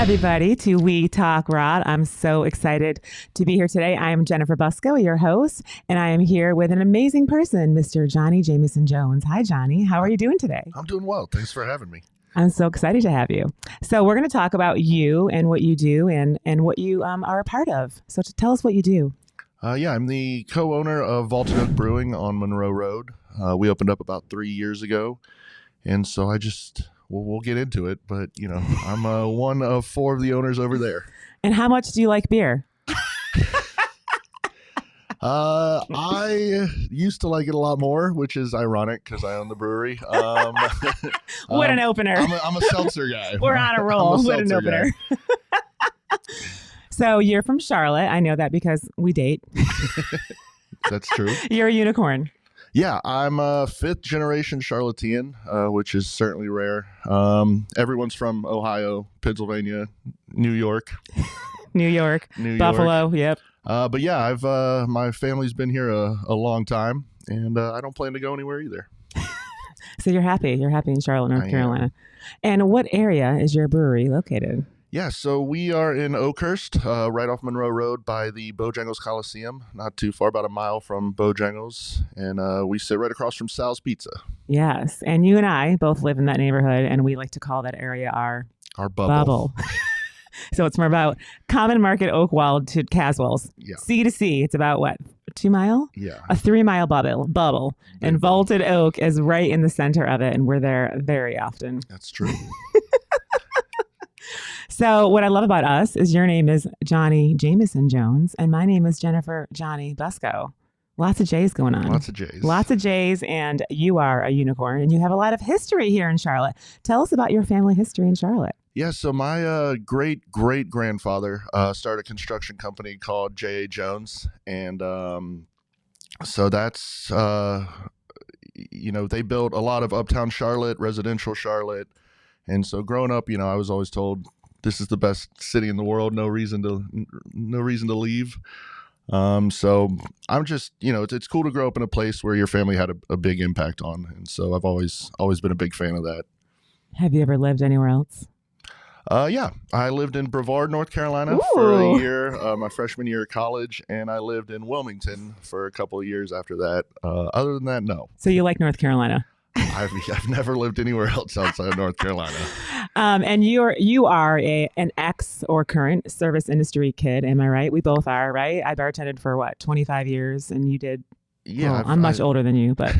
everybody, to OuiTalk Raw. I'm so excited to be here today. I am Jennifer Busco, your host, and I am here with an amazing person, Mr. Johnie Jamison Jones. Hi, Johnie. How are you doing today? I'm doing well. Thanks for having me. I'm so excited to have you. So we're going to talk about you and what you do and what you are a part of. So tell us what you do. I'm the co-owner of Vaulted Oak Brewing on Monroe Rd. We opened up about 3 years ago, and so we'll get into it, but I'm one of 4 of the owners over there. And how much do you like beer? I used to like it a lot more, which is ironic because I own the brewery. What an opener. I'm a seltzer guy. We're on a roll. What an opener. So you're from Charlotte. I know that because we date. That's true. You're a unicorn. Yeah, I'm a 5th generation Charlottean, which is certainly rare. Everyone's from Ohio, Pennsylvania, New York. New York, Buffalo, yep. But yeah, I've my family's been here a long time, and I don't plan to go anywhere either. So you're happy in Charlotte, North Carolina. And what area is your brewery located? Yeah, so we are in Oakhurst, right off Monroe Road by the Bojangles Coliseum, not too far, about a mile from Bojangles, and we sit right across from Sal's Pizza. Yes, and you and I both live in that neighborhood, and we like to call that area our bubble. So it's more about Common Market, Oakwald to Caswell's. Yeah. C to C, it's about what, 2 mile? Yeah. A 3 mile bubble. And Vaulted Oak is right in the center of it, and we're there very often. That's true. So what I love about us is your name is Johnie Jamison Jones, and my name is Jennifer Johnie Busco. Lots of J's going on. Lots of J's, and you are a unicorn, and you have a lot of history here in Charlotte. Tell us about your family history in Charlotte. Yeah, so my great-great-grandfather started a construction company called J.A. Jones, and so that's, they built a lot of uptown Charlotte, residential Charlotte, and so growing up, I was always told this is the best city in the world, no reason to leave. So I'm just, it's cool to grow up in a place where your family had a big impact on, and so I've always been a big fan of that. Have you ever lived anywhere else? Yeah, I lived in Brevard, North Carolina Ooh. for a year, my freshman year of college, and I lived in Wilmington for a couple of years after that. Other than that, no. So you like North Carolina? I've never lived anywhere else outside of North Carolina. And you are an ex or current service industry kid, am I right? We both are, right? I bartended for 25 years, and you did. Yeah, well, I'm much older than you, but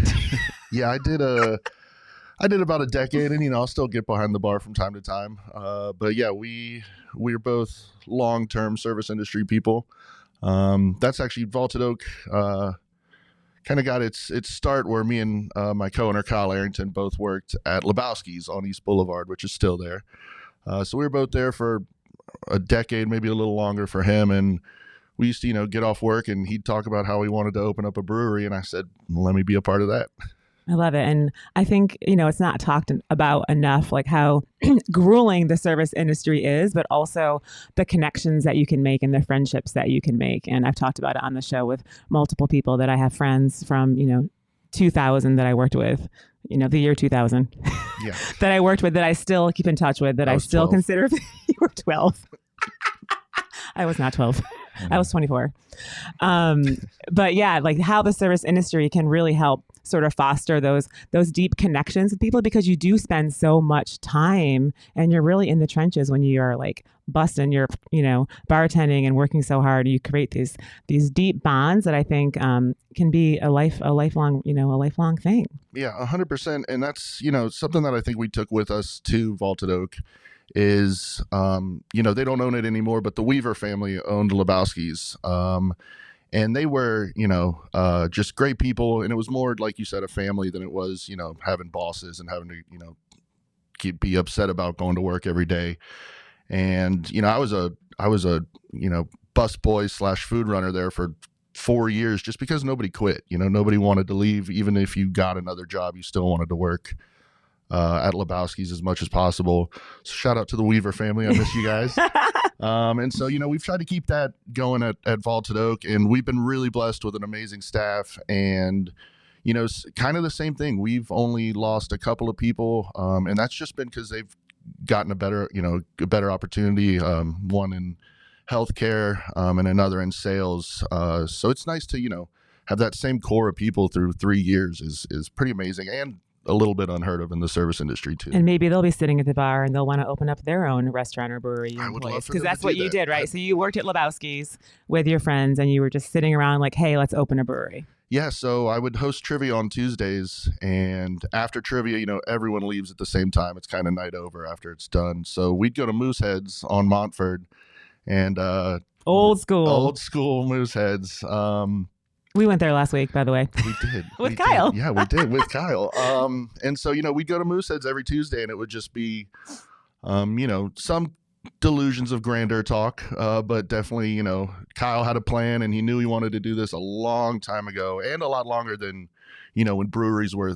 yeah, I did about a decade, and I'll still get behind the bar from time to time. But yeah, we're both long-term service industry people. That's actually Vaulted Oak. Kind of got its start where me and my co-owner Kyle Arrington both worked at Lebowski's on East Boulevard, which is still there. So we were both there for a decade, maybe a little longer for him, and we used to get off work and he'd talk about how he wanted to open up a brewery, and I said, let me be a part of that. I love it. And I think, it's not talked about enough, like how grueling the service industry is, but also the connections that you can make and the friendships that you can make. And I've talked about it on the show with multiple people that I have friends from, 2000 that I worked with, the year 2000 Yeah. that I worked with, that I still keep in touch with, that I still 12. consider. You were 12. I was not 12. I was 24. But yeah, like how the service industry can really help sort of foster those deep connections with people, because you do spend so much time and you're really in the trenches when you are like busting your, bartending and working so hard. You create these deep bonds that I think can be a lifelong thing. Yeah, 100%. And that's, something that I think we took with us to Vaulted Oak is, they don't own it anymore, but the Weaver family owned Lebowski's. And they were, just great people. And it was more, like you said, a family than it was, having bosses and having to, be upset about going to work every day. And, I was a bus boy / food runner there for 4 years just because nobody quit. Nobody wanted to leave. Even if you got another job, you still wanted to work at Lebowski's as much as possible. So shout out to the Weaver family. I miss you guys. And so, we've tried to keep that going at Vaulted Oak, and we've been really blessed with an amazing staff. And, kind of the same thing. We've only lost a couple of people, and that's just been because they've gotten a better opportunity, one in healthcare, and another in sales. So it's nice to, have that same core of people through 3 years is pretty amazing, and a little bit unheard of in the service industry too. And maybe they'll be sitting at the bar and they'll want to open up their own restaurant or brewery. I would love for because them that's to what do you that. did, right? So you worked at Lebowski's with your friends and you were just sitting around like, hey, let's open a brewery. Yeah, so I would host trivia on Tuesdays, and after trivia, everyone leaves at the same time. It's kind of night over after it's done. So we'd go to Mooseheads on Montford, and Old school Mooseheads. We went there last week, by the way. We did. With Kyle. Yeah, we did with Kyle. And so, we'd go to Mooseheads every Tuesday, and it would just be, some delusions of grandeur talk. But definitely, Kyle had a plan, and he knew he wanted to do this a long time ago, and a lot longer than, when breweries were,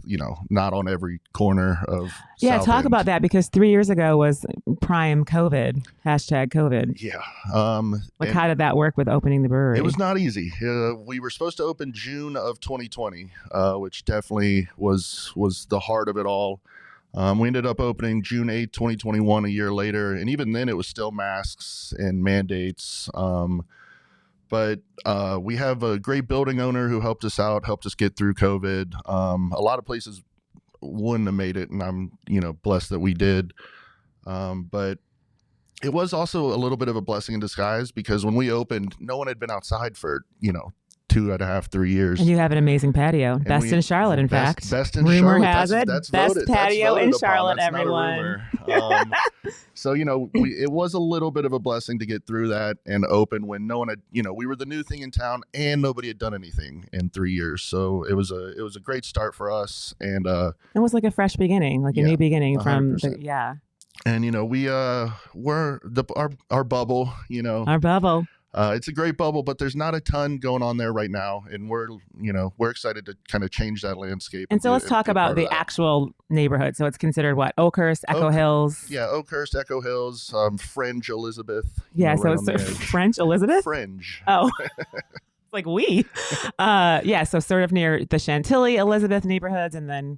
not on every corner of Yeah, South talk End. about that, because 3 years ago was prime COVID, #COVID. Yeah. How did that work with opening the brewery? It was not easy. We were supposed to open June of 2020, which definitely was the heart of it all. We ended up opening June 8th, 2021, a year later. And even then it was still masks and mandates. But we have a great building owner who helped us out, helped us get through COVID. A lot of places wouldn't have made it, and I'm, blessed that we did. But it was also a little bit of a blessing in disguise, because when we opened, no one had been outside for, 2.5, 3 years. And you have an amazing patio. Best in Charlotte, in fact. Best in Rumor Charlotte. has it. That's best voted. patio in That's voted Charlotte, upon. That's everyone. Not a rumor. So, it was a little bit of a blessing to get through that and open when no one had, we were the new thing in town and nobody had done anything in 3 years. So it was a great start for us. And it was like a fresh beginning, like a new beginning 100%. yeah. And, we were our bubble, Our bubble. It's a great bubble, but there's not a ton going on there right now, and we're excited to kind of change that landscape. And so let's talk about the actual neighborhood. So it's considered what? Oakhurst, Echo Hills. Yeah, Oakhurst, Echo Hills, Fringe, Elizabeth. Yeah, so right it's French Elizabeth. Fringe. Oh, it's like we. Yeah, so sort of near the Chantilly, Elizabeth neighborhoods, and then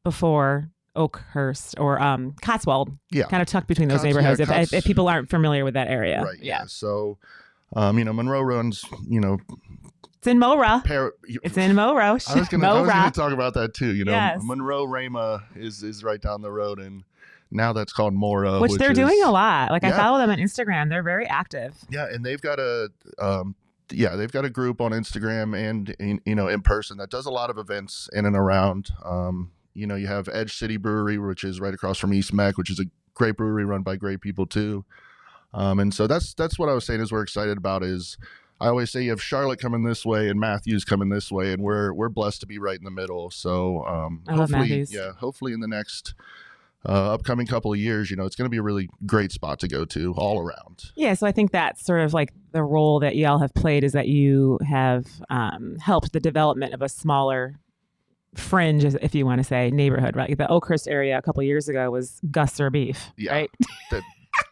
before Oakhurst or Cotswold, kind of tucked between those neighborhoods. If people aren't familiar with that area, right? Yeah. So, Monroe runs. It's in Mora. It's in Mora. I was going to talk about that too. Yes. Monroe Rama is right down the road, and now that's called Mora, which they're doing a lot. Like I follow them on Instagram. They're very active. Yeah, and they've got a group on Instagram and in person that does a lot of events in and around. You have Edge City Brewery, which is right across from East Mech, which is a great brewery run by great people too. And so that's what I was saying is we're excited about is I always say you have Charlotte coming this way and Matthews coming this way, and we're blessed to be right in the middle. So I love Matthews. Hopefully in the next upcoming couple of years, it's going to be a really great spot to go to all around. Yeah. So I think that's sort of like the role that y'all have played, is that you have helped the development of a smaller fringe, if you want to say, neighborhood, right? The Oakhurst area a couple of years ago was Gusser Beef, right? That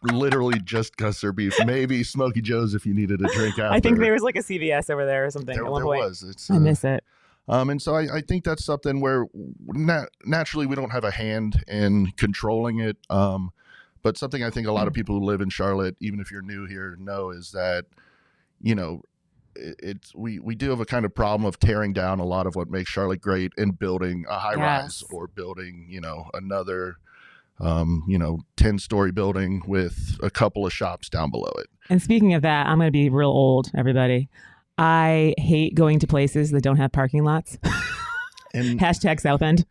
literally just Gusser Beef, maybe Smoky Joe's if you needed a drink after. I think there was like a CVS over there or something at one point. There was. I miss it. And so I think that's something where naturally we don't have a hand in controlling it. But something I think a lot of people who live in Charlotte, even if you're new here, know is that, we do have a kind of problem of tearing down a lot of what makes Charlotte great and building a high rise or building, another 10-story building with a couple of shops down below it. And speaking of that, I'm going to be real old, everybody. I hate going to places that don't have parking lots. And # South End.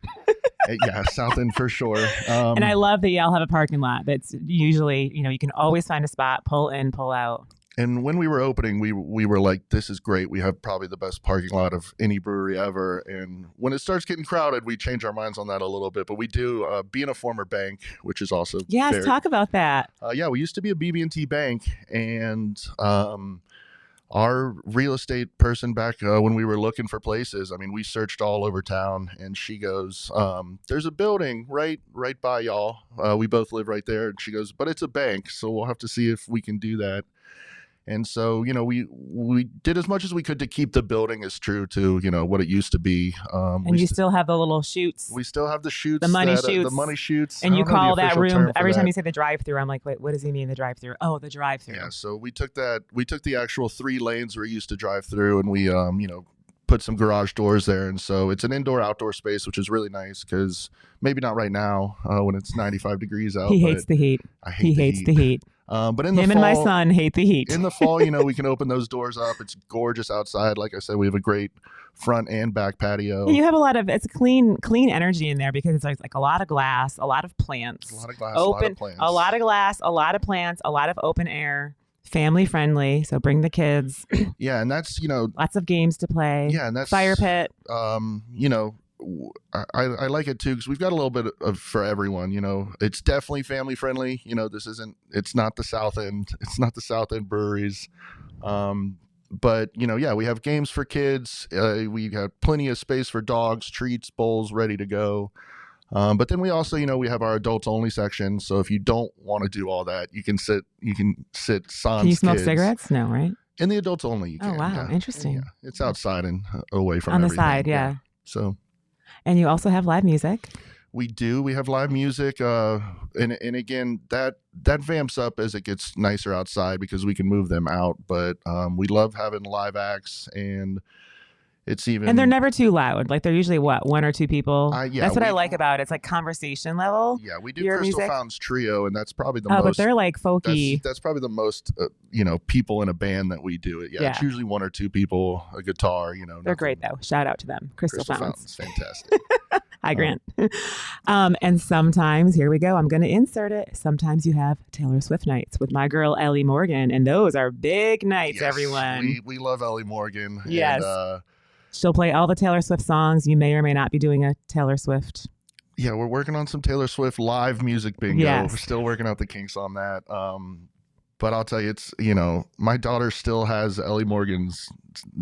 Yeah, South End for sure. And I love that y'all have a parking lot that's usually, you can always find a spot, pull in, pull out. And when we were opening, we were like, this is great. We have probably the best parking lot of any brewery ever. And when it starts getting crowded, we change our minds on that a little bit. But we do, being a former bank, which is also Yes, talk about that. We used to be a BB&T bank. And our real estate person back when we were looking for places, we searched all over town. And she goes, there's a building right by y'all. We both live right there. And she goes, but it's a bank. So we'll have to see if we can do that. And so, we did as much as we could to keep the building as true to, what it used to be. And you still have the little chutes. We still have the chutes. The money chutes. The money chutes. And you call that room, every time you say the drive-through, I'm like, wait, what does he mean, the drive-through? Oh, the drive-through. Yeah, so we took the actual 3 lanes we used to drive through, and we, put some garage doors there. And so it's an indoor-outdoor space, which is really nice because maybe not right now when it's 95 degrees out. He hates the heat. He hates the heat. But in the fall, and my son hate the heat. In the fall, we can open those doors up. It's gorgeous outside. Like I said, we have a great front and back patio. And you have it's clean energy in there because it's like a lot of glass, a lot of plants. A lot of glass, open, a lot of plants. A lot of glass, a lot of plants, a lot of open air. Family friendly, so bring the kids. Yeah, and that's lots of games to play. Yeah, and that's fire pit. I like it too because we've got a little bit of for everyone. It's definitely family friendly. It's not the South End. It's not the South End breweries. But we have games for kids. We got plenty of space for dogs, treats, bowls ready to go. But then we also, we have our adults only section. So if you don't want to do all that, you can sit sans. Can you smoke kids. Cigarettes? No, right? In the adults only, you can. Oh, wow. Yeah. Interesting. Yeah. It's outside and away from on the everything. side. Yeah. So. And you also have live music. We do. We have live music. And again, that vamps up as it gets nicer outside because we can move them out. But we love having live acts, and it's even. And they're never too loud. Like they're usually 1 or 2 people. Yeah, that's what I like about it. It's like conversation level. Yeah, we do Crystal music. Fountains Trio, and that's probably the most. Oh, but they're like folky. That's probably the most, people in a band that we do it. Yeah, it's usually 1 or 2 people, a guitar. They're great though. Shout out to them, Crystal Fountains. Fantastic. Hi, Grant. And sometimes, here we go, I'm going to insert it. Sometimes you have Taylor Swift nights with my girl, Ellie Morgan. And those are big nights, yes, everyone. We love Ellie Morgan. Yes. And, she'll play all the Taylor Swift songs. You may or may not be doing a Taylor Swift. Yeah, we're working on some Taylor Swift live music bingo. Yes. We're still working out the kinks on that. But I'll tell you, it's, my daughter still has Ellie Morgan's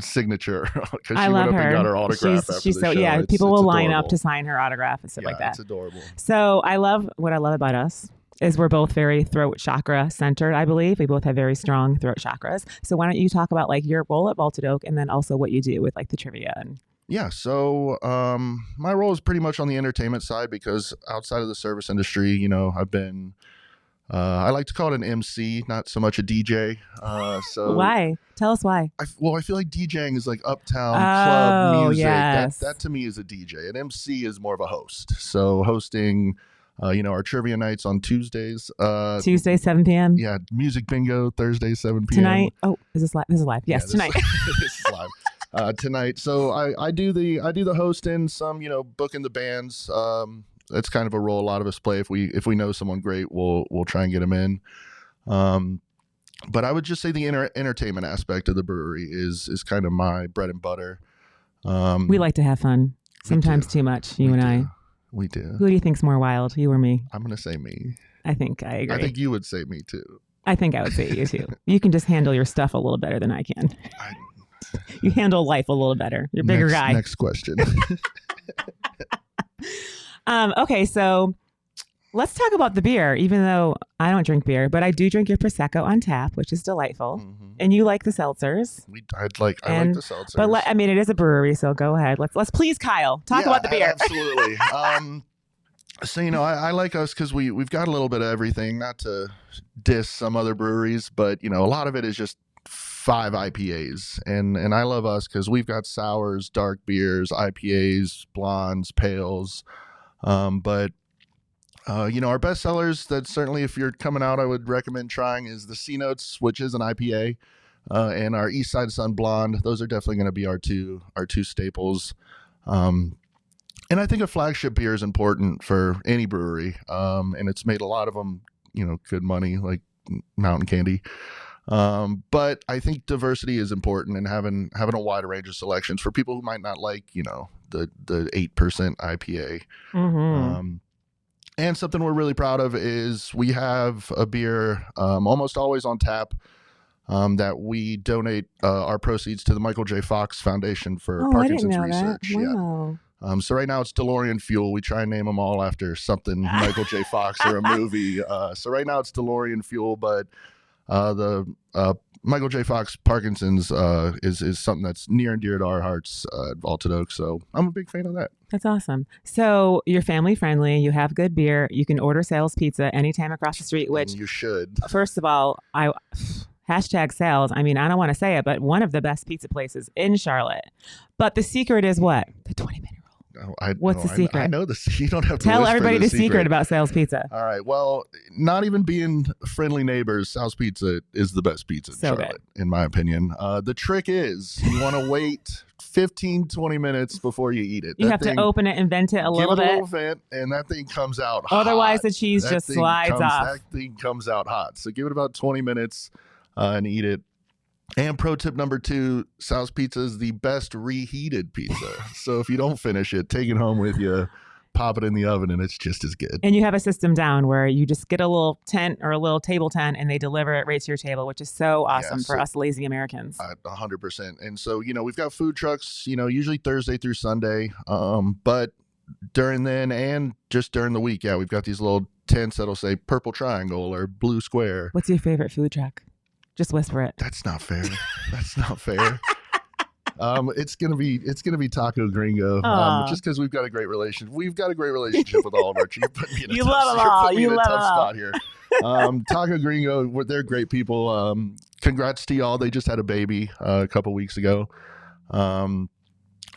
signature because she went up and got her autograph after the show. Yeah, people will line up to sign her autograph and stuff like that. It's adorable. So what I love about us is we're both very throat chakra centered, I believe. We both have very strong throat chakras. So why don't you talk about like your role at Vaulted Oak and then also what you do with like the trivia and Yeah, so my role is pretty much on the entertainment side because outside of the service industry, I've been, I like to call it an MC, not so much a DJ. So why? Tell us why. I feel like DJing is like uptown club music. Yes. That to me is a DJ. An MC is more of a host. So hosting, our trivia nights on Tuesdays. Tuesday, 7 p.m. Yeah, music bingo Thursday, 7 p.m. Tonight. Oh, is this live? This is live. Yes, tonight. This is live. Tonight. So I do the hosting, some booking the bands. That's kind of a role a lot of us play. If we know someone great, we'll try and get them in. But I would just say the entertainment aspect of the brewery is kind of my bread and butter. We like to have fun. Sometimes too much. You and I. We do. Who do you think's more wild, you or me? I'm gonna say me. I think I agree. I think you would say me too. I think I would say you too. You can just handle your stuff a little better than I can. You handle life a little better. You're a bigger guy. Next question. Okay, so let's talk about the beer, even though I don't drink beer, but I do drink your Prosecco on tap, which is delightful. Mm-hmm. And you like the seltzers. I like the seltzers. But it is a brewery, so go ahead. Let's please Kyle. Talk about the beer. Absolutely. So, I like us because we've got a little bit of everything, not to diss some other breweries, but, a lot of it is just 5 IPAs. And I love us because we've got sours, dark beers, IPAs, blondes, pales. But our best sellers that certainly if you're coming out, I would recommend trying is the C-Notes, which is an IPA, and our East Side Sun Blonde. Those are definitely going to be our two staples. And I think a flagship beer is important for any brewery. And it's made a lot of them, good money, like Mountain Candy. But I think diversity is important and having a wide range of selections for people who might not like, the 8% IPA. Mm-hmm. And something we're really proud of is we have a beer almost always on tap that we donate our proceeds to the Michael J. Fox Foundation for Parkinson's research. Wow. Yeah. So right now it's DeLorean Fuel. We try and name them all after something Michael J. Fox or a movie. So right now it's DeLorean Fuel, but the Michael J. Fox Parkinson's is something that's near and dear to our hearts at Vaulted Oak. So I'm a big fan of that. That's awesome. So you're family friendly. You have good beer. You can order Sales Pizza anytime across the street, which And you should. First of all, hashtag sales. I mean, I don't want to say it, but one of the best pizza places in Charlotte. But the secret is what? The 20-minute rule. What's the secret? I know this. You don't have to tell whisper everybody the secret about Sales Pizza. All right. Well, not even being friendly neighbors, Sal's Pizza is the best pizza in Charlotte, in my opinion. The trick is you want to wait 15, 20 minutes before you eat it. You have to open it and vent it a little bit. Give it a little vent, and that thing comes out hot. Otherwise, the cheese just slides off. That thing comes out hot. So give it about 20 minutes and eat it. And pro tip number 2, Sal's Pizza is the best reheated pizza. So if you don't finish it, take it home with you, pop it in the oven, and it's just as good. And you have a system down where you just get a little tent or a little table tent and they deliver it right to your table, which is so awesome for us lazy Americans. 100%. And so, we've got food trucks, usually Thursday through Sunday. But during then and just during the week, we've got these little tents that'll say purple triangle or blue square. What's your favorite food truck? Just whisper it. That's not fair. That's not fair. It's gonna be Taco Gringo. Just because we've got a great relationship. We've got a great relationship with all of our chiefs. You love them all. You love them all. Spot here. Taco Gringo, they're great people. Congrats to y'all. They just had a baby a couple weeks ago. And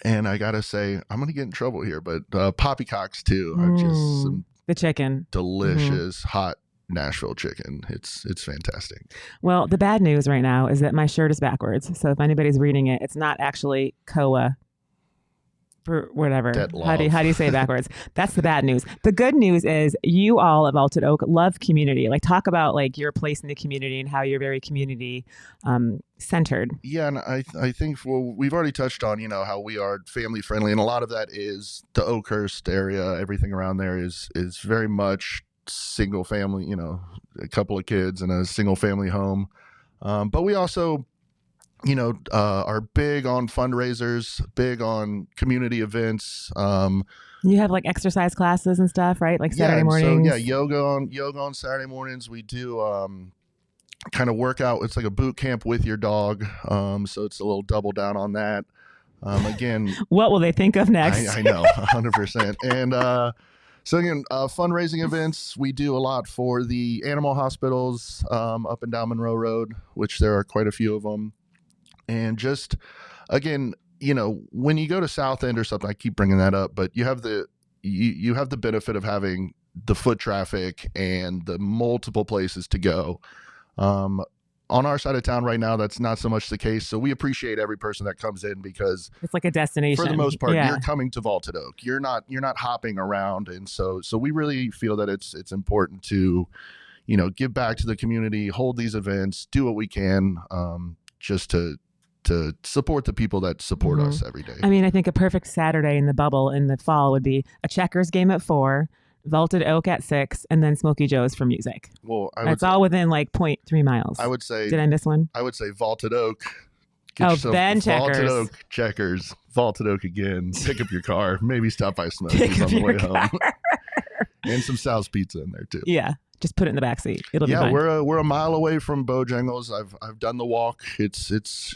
I gotta say, I'm gonna get in trouble here, but poppycocks too are just some the chicken delicious hot Nashville chicken. It's fantastic. Well, the bad news right now is that my shirt is backwards. So if anybody's reading it, it's not actually Koa. For whatever. How do you say it backwards? That's the bad news. The good news is you all at Vaulted Oak love community. Like talk about like your place in the community and how you're very community centered. Yeah, and I think we've already touched on how we are family friendly, and a lot of that is the Oakhurst area. Everything around there is very much single family. A couple of kids in a single family home, but we also are big on fundraisers, big on community events. You have like exercise classes and stuff, right? Like Saturday mornings. So yoga on Saturday mornings. We do kind of workout. It's like a boot camp with your dog. So it's a little double down on that. Again, what will they think of next? I know, 100%. And so again, fundraising events, we do a lot for the animal hospitals up and down Monroe Rd, which there are quite a few of them. And just, again, when you go to South End or something, I keep bringing that up, but you have the benefit of having the foot traffic and the multiple places to go. On our side of town right now, that's not so much the case. So we appreciate every person that comes in because it's like a destination. For the most part, you're coming to Vaulted Oak. You're not hopping around, and so we really feel that it's important to, give back to the community, hold these events, do what we can, just to support the people that support us every day. I mean, I think a perfect Saturday in the bubble in the fall would be a checkers game at 4. Vaulted Oak at 6, and then Smokey Joe's for music. Well, that's all within like 0.3 miles. I would say. Did I miss one? I would say Vaulted Oak. Then checkers. Vaulted Oak, checkers. Vaulted Oak again. Pick up your car. Maybe stop by Smokey's on the way home. And some Sal's Pizza in there too. Yeah. Just put it in the back seat. It'll be fine. We're a mile away from Bojangles. I've done the walk. It's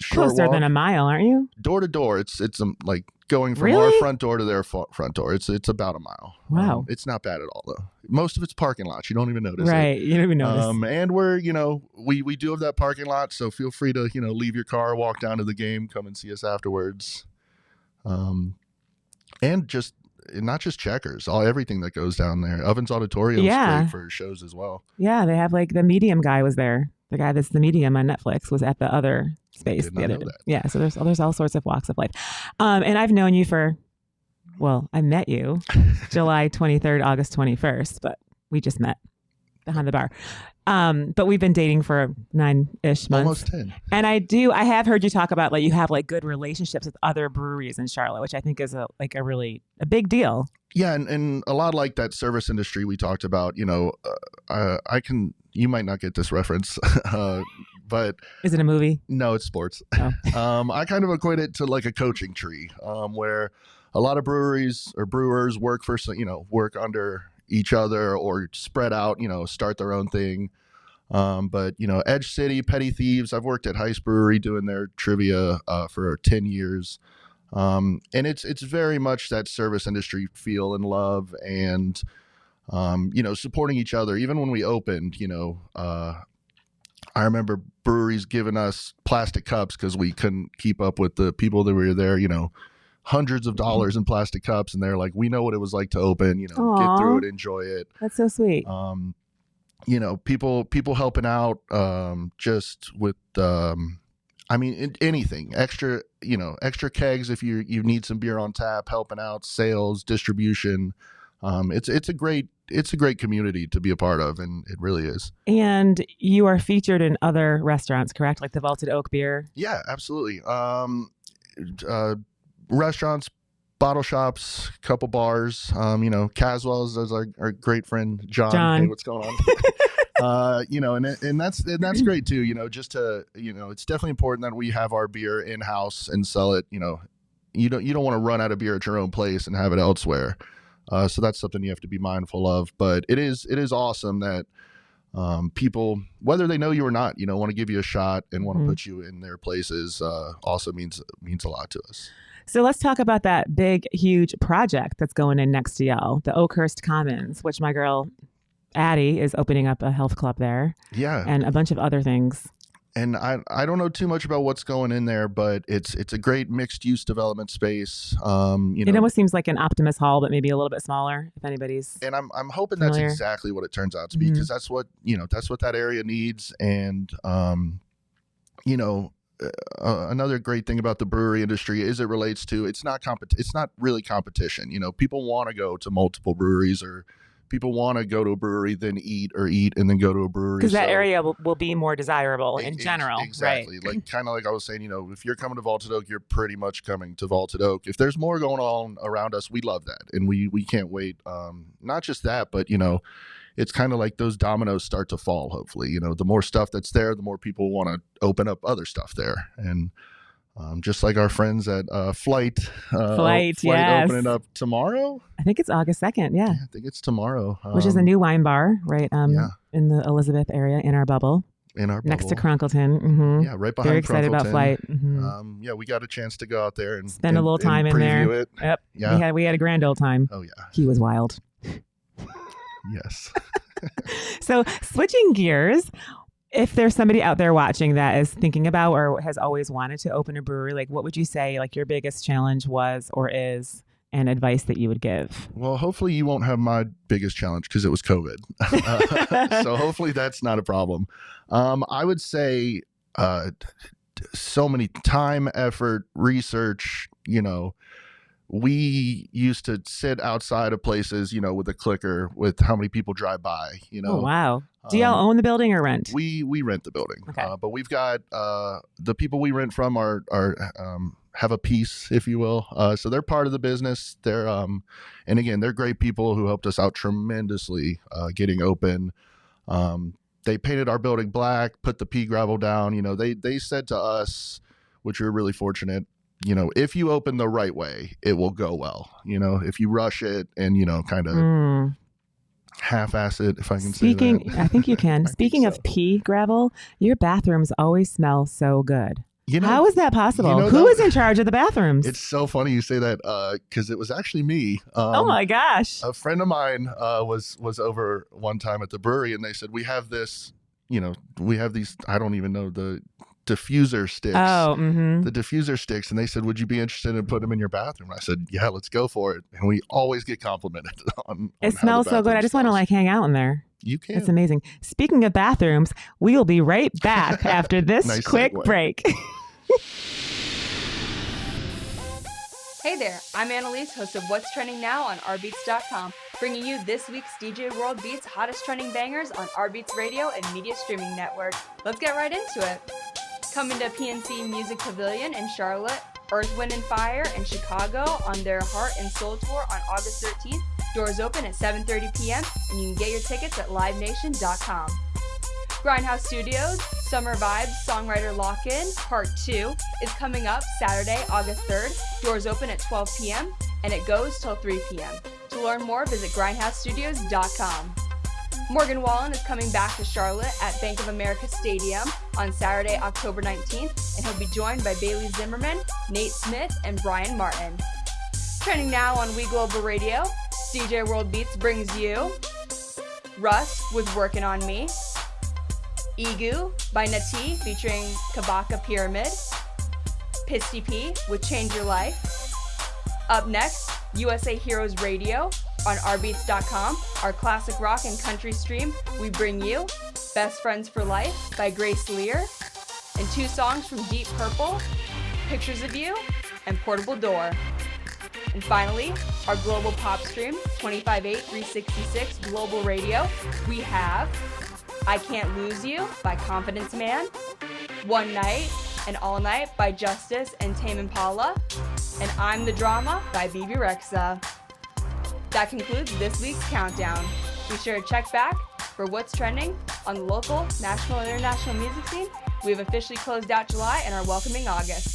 short closer walk. Than a mile, aren't you? Door to door. It's like going from our front door to their front door. It's about a mile. Wow. It's not bad at all though. Most of it's parking lots. You don't even notice. Right. It. You don't even notice. And we're we do have that parking lot, so feel free to leave your car, walk down to the game, come and see us afterwards. And just. Not just checkers, everything that goes down there. Ovens Auditorium is great for shows as well. Yeah, they have like the Medium guy was there. The guy that's the Medium on Netflix was at the other space the other day. Yeah, so there's all sorts of walks of life. And I've known you I met you July 23rd, August 21st, but we just met behind the bar. But we've been dating for 9-ish months. Almost 10. And I have heard you talk about like you have like good relationships with other breweries in Charlotte, which I think is a big deal. Yeah, and a lot like that service industry we talked about, you might not get this reference, but is it a movie? No, it's sports. Oh. I kind of equate it to like a coaching tree, where a lot of breweries or brewers work under each other or spread out, start their own thing. But Edge City, Petty Thieves. I've worked at Heist Brewery doing their trivia for 10 years. And it's very much that service industry feel and love, and supporting each other. Even when we opened, I remember breweries giving us plastic cups because we couldn't keep up with the people that were there, hundreds of dollars in plastic cups. And they're like, we know what it was like to open, Aww. get through it, enjoy it. That's so sweet. People helping out just with, anything extra, extra kegs if you need some beer on tap, helping out, sales, distribution. It's a great community to be a part of, and it really is. And you are featured in other restaurants, correct? Like the Vaulted Oak beer? Yeah, absolutely. Restaurants, bottle shops, couple bars, Caswell's is our great friend, John. Hey, what's going on? And that's great too, just to, it's definitely important that we have our beer in-house and sell it. You don't want to run out of beer at your own place and have it elsewhere. So that's something you have to be mindful of. But it is awesome that people, whether they know you or not, want to give you a shot and want to put you in their places. Also means a lot to us. So let's talk about that big, huge project that's going in next to y'all, the Oakhurst Commons, which my girl Addie is opening up a health club there. Yeah, and a bunch of other things. And I don't know too much about what's going in there, but it's a great mixed use development space. It almost seems like an Optimus Hall, but maybe a little bit smaller, if anybody's. And I'm hoping familiar. That's exactly what it turns out to be, because that's what that area needs. And another great thing about the brewery industry is it relates to it's not really competition. People want to go to multiple breweries, or people want to go to a brewery, then eat and then go to a brewery. Because that area will be more desirable in general. Exactly. Right? Kind of like I was saying, if you're coming to Vaulted Oak, you're pretty much coming to Vaulted Oak. If there's more going on around us, we love that. And we can't wait. Not just that, but, it's kind of like those dominoes start to fall, hopefully. The more stuff that's there, the more people want to open up other stuff there. And just like our friends at Flight yes. opening up tomorrow. I think it's August 2nd. Yeah. I think it's tomorrow. Which is a new wine bar, right? In the Elizabeth area, in our bubble. Next to Crunkleton. Mm-hmm. Yeah, right behind Very excited Crunkleton. About Flight. Mm-hmm. We got a chance to go out there and spend a little time in there. It. Yep. Yeah. We had a grand old time. Oh, yeah. He was wild. Yes. So switching gears, if there's somebody out there watching that is thinking about or has always wanted to open a brewery, like what would you say like your biggest challenge was or is, and advice that you would give? Well, hopefully you won't have my biggest challenge because it was COVID. So hopefully that's not a problem. I would say so many time, effort, research, we used to sit outside of places, with a clicker with how many people drive by, Oh, wow. Do y'all own the building or rent? We rent the building. Okay. But we've got the people we rent from are have a piece, if you will. So they're part of the business. They're and again, they're great people who helped us out tremendously getting open. They painted our building black, put the pea gravel down. They said to us, which we were really fortunate, if you open the right way, it will go well. If you rush it and, kind of half-ass it, if I can say that. I think you can. Speaking of pea gravel, your bathrooms always smell so good. How is that possible? Who is in charge of the bathrooms? It's so funny you say that because it was actually me. Oh my gosh. A friend of mine was over one time at the brewery, and they said, we have this, we have these, I don't even know, the diffuser sticks. Oh, mm-hmm. The diffuser sticks. And they said, would you be interested in putting them in your bathroom? I said, yeah, let's go for it. And we always get complimented on it smells so good. I just want to hang out in there. You can. It's amazing. Speaking of bathrooms, we'll be right back after this Nice quick segue. break. Hey there, I'm Annalise, host of What's Trending Now on rBeatz.com, bringing you this week's DJ World Beats hottest trending bangers on rBeatz Radio and Media Streaming Network. Let's get right into it. Coming to PNC Music Pavilion in Charlotte, Earth, Wind & Fire in Chicago on their Heart and Soul Tour on August 13th. Doors open at 7:30 p.m. and you can get your tickets at livenation.com. Grindhouse Studios, Summer Vibes Songwriter Lock-In Part 2 is coming up Saturday, August 3rd. Doors open at 12 p.m. and it goes till 3 p.m. To learn more, visit grindhousestudios.com. Morgan Wallen is coming back to Charlotte at Bank of America Stadium on Saturday, October 19th, and he'll be joined by Bailey Zimmerman, Nate Smith, and Brian Martin. Trending now on We Global Radio, DJ World Beats brings you Russ with Workin' On Me, Igu by Nati featuring Kabaka Pyramid, Pisty P with Change Your Life. Up next, USA Heroes Radio on rBeatz.com, our classic rock and country stream. We bring you Best Friends for Life by Grace Lear, and 2 songs from Deep Purple, Pictures of You and Portable Door. And finally, our global pop stream, 25/8/366 Global Radio. We have I Can't Lose You by Confidence Man, One Night and All Night by Justice and Tame Impala, and I'm the Drama by BB Rexa. That concludes this week's countdown. Be sure to check back for what's trending on the local, national, and international music scene. We have officially closed out July and are welcoming August.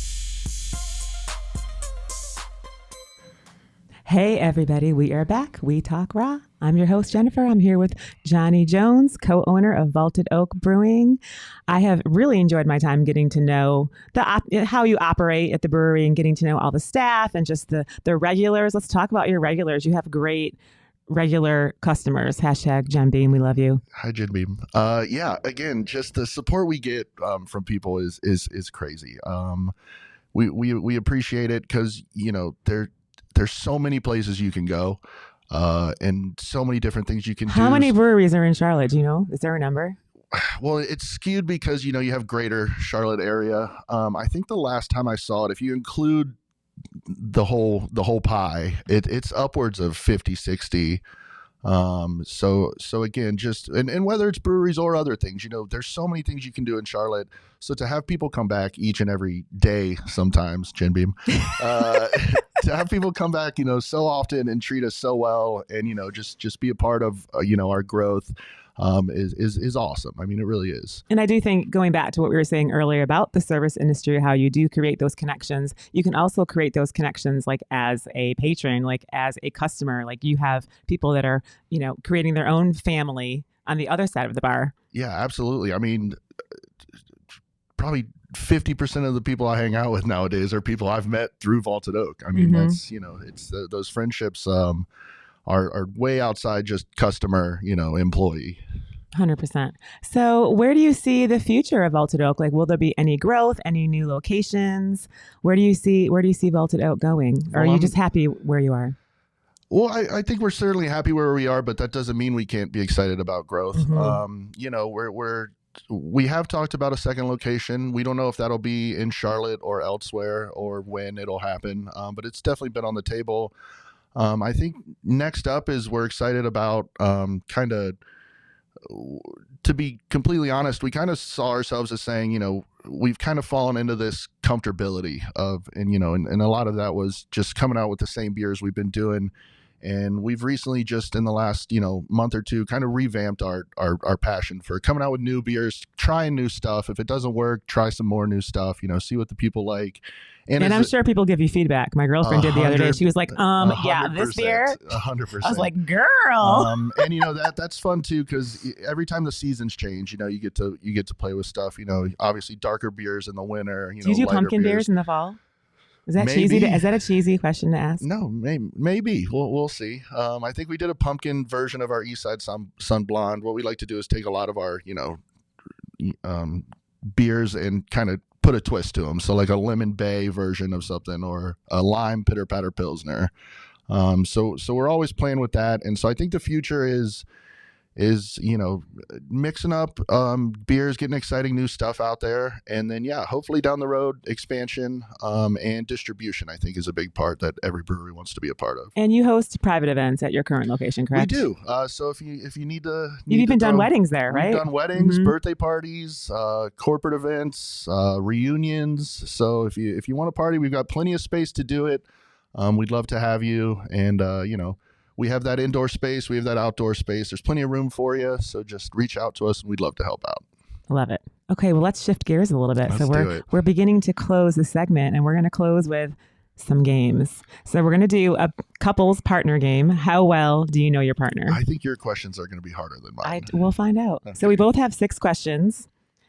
Hey everybody, we are back. OuiTalk Raw. I'm your host, Jennifer. I'm here with Johnie Jones, co-owner of Vaulted Oak Brewing. I have really enjoyed my time getting to know how you operate at the brewery and getting to know all the staff and just the regulars. Let's talk about your regulars. You have great regular customers. Hashtag Jen Beam. We love you. Hi, Jen Beam. Yeah, again, just the support we get from people is crazy. We appreciate it because, there's so many places you can go. And so many different things you can do. How many breweries are in Charlotte? Do you know? Is there a number? Well, it's skewed because, you have greater Charlotte area. I think the last time I saw it, if you include the whole pie, it's upwards of 50, 60. So again, just, and whether it's breweries or other things, there's so many things you can do in Charlotte. So to have people come back each and every day, sometimes, Jen Beam, to have people come back, so often and treat us so well and, just be a part of, our growth, is awesome. I mean, it really is. And I do think, going back to what we were saying earlier about the service industry, how you do create those connections, you can also create those connections like as a patron, like as a customer, like you have people that are, creating their own family on the other side of the bar. Yeah, absolutely. I mean, probably 50% of the people I hang out with nowadays are people I've met through Vaulted Oak. I mean, that's, it's those friendships are way outside just customer, employee. 100%. So where do you see the future of Vaulted Oak? Like, will there be any growth, any new locations? Where do you see Vaulted Oak going? Or are you just happy where you are? Well, I think we're certainly happy where we are, but that doesn't mean we can't be excited about growth. We have talked about a second location. We don't know if that'll be in Charlotte or elsewhere or when it'll happen, but it's definitely been on the table. I think next up is we're excited about to be completely honest, we kind of saw ourselves as saying, we've kind of fallen into this comfortability of, and a lot of that was just coming out with the same beers we've been doing. And we've recently just in the last, month or two kind of revamped our passion for coming out with new beers, trying new stuff. If it doesn't work, try some more new stuff, see what the people like. And I'm sure people give you feedback. My girlfriend did the other day. She was like, yeah, this beer. 100%. I was like, girl. And that's fun too, because every time the seasons change, you get to play with stuff, obviously darker beers in the winter. Do you do pumpkin beers in the fall? Is that cheesy? Is that a cheesy question to ask? No, maybe. We'll see. I think we did a pumpkin version of our Eastside Sun Blonde. What we like to do is take a lot of our, beers and kind of put a twist to them. So like a lemon bay version of something or a lime pitter patter Pilsner. So we're always playing with that. And so I think the future is mixing up beers, getting exciting new stuff out there, and then hopefully down the road expansion and distribution I think is a big part that every brewery wants to be a part of. And you host private events at your current location, correct? We do. So if you need to, you've even done weddings there, right? We've done weddings, birthday parties, corporate events, reunions. So if you want to party, we've got plenty of space to do it. We'd love to have you, and we have that indoor space. We have that outdoor space. There's plenty of room for you. So just reach out to us and we'd love to help out. Love it. Okay. Well, let's shift gears a little bit. Let's we're beginning to close the segment, and we're going to close with some games. So we're going to do a couples partner game. How well do you know your partner? I think your questions are going to be harder than mine. We'll find out. Okay. So we both have 6 questions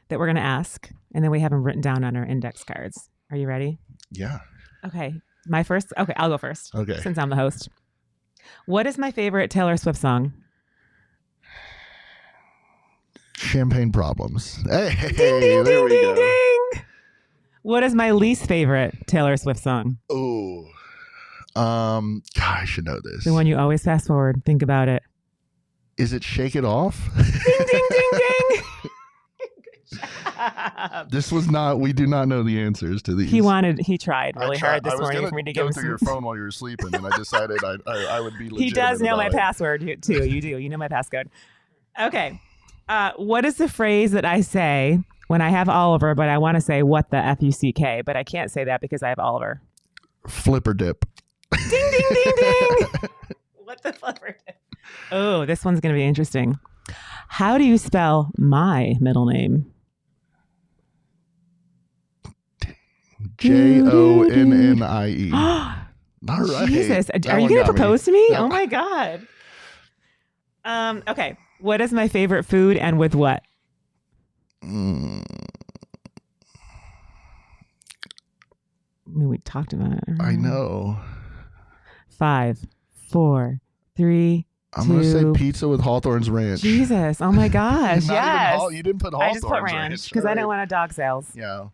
that we're going to ask, and then we have them written down on our index cards. Are you ready? Yeah. Okay. Okay, I'll go first. Okay. Since I'm the host. What is my favorite Taylor Swift song? Champagne Problems. Hey, ding, ding, there ding, we ding, go. ding. What is my least favorite Taylor Swift song? Oh, God, I should know this. The one you always fast forward. Think about it. Is it Shake It Off? Ding, ding, ding, ding. This was not. We do not know the answers to these. He tried really hard this morning for me to go give through him your phone while you were sleeping, and I decided I would be. He does know my it. password too. You do. You know my passcode. Okay. What is the phrase that I say when I have Oliver, but I want to say what the F-U-C-K, but I can't say that because I have Oliver? Flipper dip. Ding, ding, ding, ding. What the flipper dip? Oh, this one's going to be interesting. How do you spell my middle name? Jonnie. All right. Jesus. Are you going to propose to me? No. Oh my God. Okay. What is my favorite food and with what? I mean, we talked about it. I know. 5, 4, 3, I'm going to say pizza with Hawthorne's Ranch. Jesus. Oh my gosh. Yes. You didn't put Hawthorne's Ranch. I just put ranch because I don't want a dog sales. Yeah.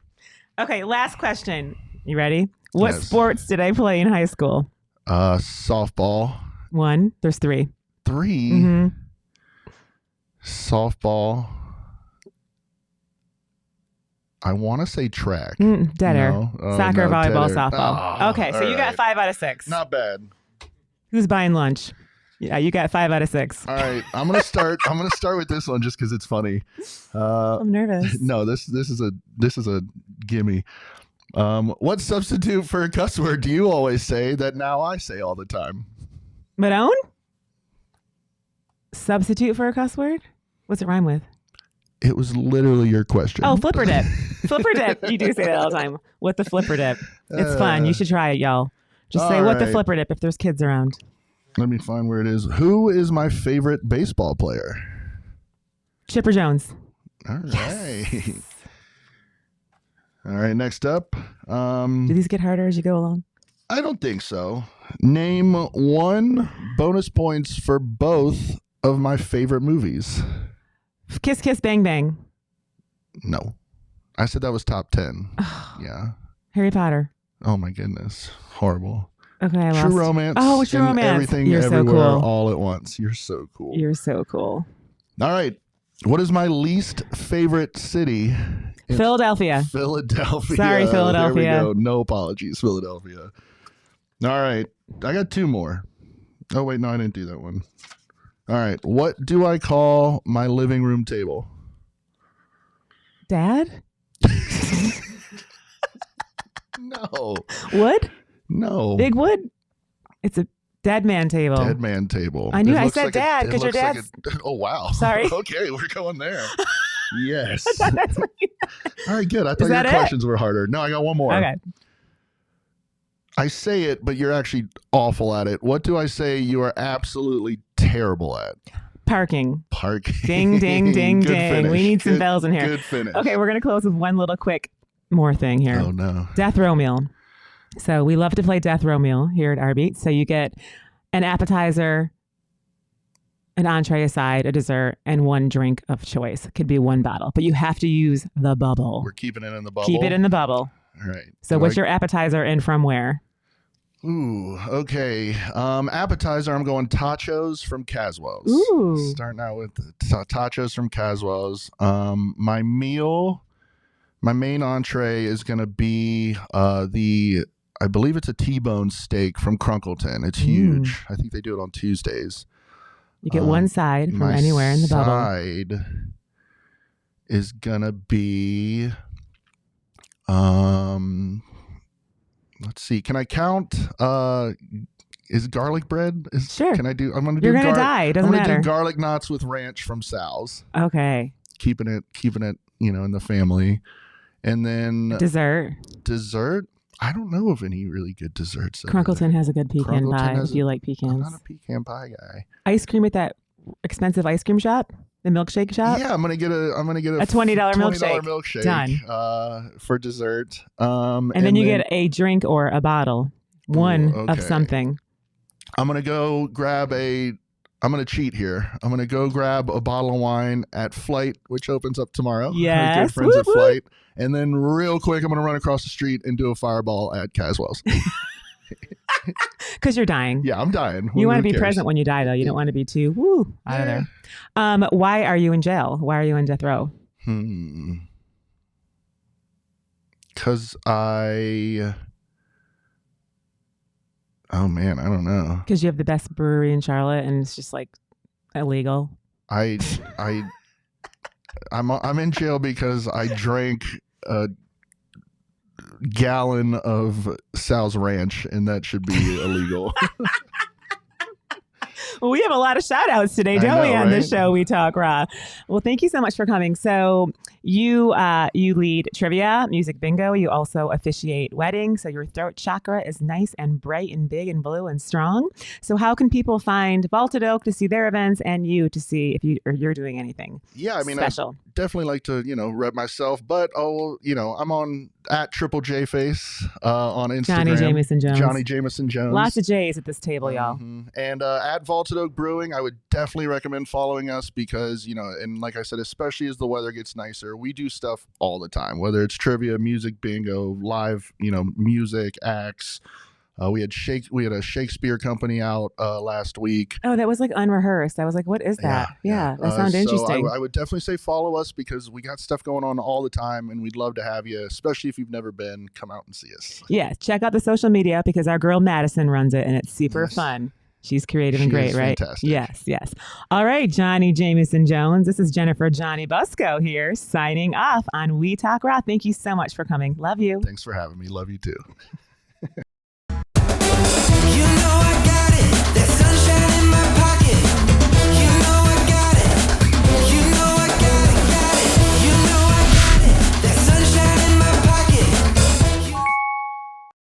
Okay. Last question. You ready? What sports did I play in high school? Softball. 1. There's 3. 3? Mm-hmm. Softball. I want to say track. Dead air. No? Soccer, volleyball, dead softball. Oh, okay, so you got 5 out of 6. Not bad. Who's buying lunch? Yeah, you got 5 out of 6. All right, I'm gonna start with this one just because it's funny. I'm nervous. No, this is a gimme. What substitute for a cuss word do you always say that now I say all the time? Madone? Substitute for a cuss word? What's it rhyme with? It was literally your question. Oh, flipper dip. Flipper dip. You do say that all the time. What the flipper dip? It's fun. You should try it, y'all. Just say what the flipper dip if there's kids around. Let me find where it is. Who is my favorite baseball player? Chipper Jones. All right. Yes. All right, next up. Do these get harder as you go along? I don't think so. Name 1 bonus points for both of my favorite movies. Kiss, Kiss, Bang, Bang. No. I said that was top 10. Yeah. Harry Potter. Oh, my goodness. Horrible. Okay, I lost. True Romance. Oh, True Romance. Everything, You're everywhere, so cool. all at once. You're so cool. You're so cool. All right. What is my least favorite city? Philadelphia. Philadelphia. Sorry, Philadelphia. There we go. No apologies, Philadelphia. All right. I got 2 more. Oh, wait. No, I didn't do that one. All right. What do I call my living room table? Dad? No. Wood? No. Big wood? It's a dead man table. Dead man table. I knew I said dad because your dad's... Oh, wow. Sorry. Okay, we're going there. Yes. That's what you... All right, good. I thought your questions were harder. No, I got one more. Okay. I say it, but you're actually awful at it. What do I say you are absolutely terrible at? Parking. Parking. Ding, ding, ding, ding. Finish. We need some bells in here. Good finish. Okay, we're going to close with one little quick more thing here. Oh, no. Death row meal. So we love to play death row meal here at rBeatz. So you get an appetizer, an entree, a side, a dessert, and 1 drink of choice. It could be 1 bottle, but you have to use the bubble. We're keeping it in the bubble. Keep it in the bubble. All right. So what's your appetizer and from where? Ooh, okay. Appetizer, I'm going tachos from Caswell's. Ooh. Starting out with tachos from Caswell's. My meal, my main entree is going to be I believe it's a T-bone steak from Crunkleton. It's huge. I think they do it on Tuesdays. You get 1 side from anywhere in the bubble. My side is going to be... let's see. Can I count? Is garlic bread? Sure. Can I do? I'm gonna do. You're gonna die. It doesn't I'm gonna matter. do garlic knots with ranch from Sal's. Okay. Keeping it, in the family, and then dessert. Dessert. I don't know of any really good desserts. Crunkleton has a good pecan Crunkleton pie has if you like I'm pecans. not a pecan pie guy. Ice cream at that expensive ice cream shop, the milkshake shop. Yeah, I'm gonna get a $20 milkshake. Done. For dessert. And then you get a drink or a bottle, one of okay. something. I'm gonna go grab I'm going to cheat here. I'm going to go grab a bottle of wine at Flight, which opens up tomorrow. Yes. Our good friends at Flight. And then real quick, I'm going to run across the street and do a fireball at Caswell's. Because you're dying. Yeah, I'm dying. You want to be present when you die, though. You don't want to be too out of there. Why are you in jail? Why are you in death row? Because oh man, I don't know. Because you have the best brewery in Charlotte, and it's just like illegal. I'm in jail because I drank a gallon of Sal's Ranch, and that should be illegal. Well, we have a lot of shout outs today, don't we, on this show, We Talk Raw. Well, thank you so much for coming. So you lead trivia, music bingo. You also officiate weddings. So your throat chakra is nice and bright and big and blue and strong. So how can people find Vaulted Oak to see their events and you to see if you're doing anything special? I definitely like to, rep myself, but I'm on at Triple J Face on Instagram. Johnnie Jamison Jones. Lots of J's at this table, y'all. And at Vaulted Oak Brewing, I would definitely recommend following us because, and like I said, especially as the weather gets nicer, we do stuff all the time, whether it's trivia, music, bingo, live, music, acts. We had a Shakespeare company out last week. Oh, that was like unrehearsed. I was like, what is that? Yeah, that sounds interesting. I would definitely say follow us because we got stuff going on all the time and we'd love to have you, especially if you've never been, come out and see us. Yeah, check out the social media because our girl Madison runs it and it's super fun. She's creative and great, right? Fantastic. Yes. All right, Johnnie Jamison Jones. This is Jennifer Johnnie Busco here signing off on We Talk Raw. Thank you so much for coming. Love you. Thanks for having me. Love you too.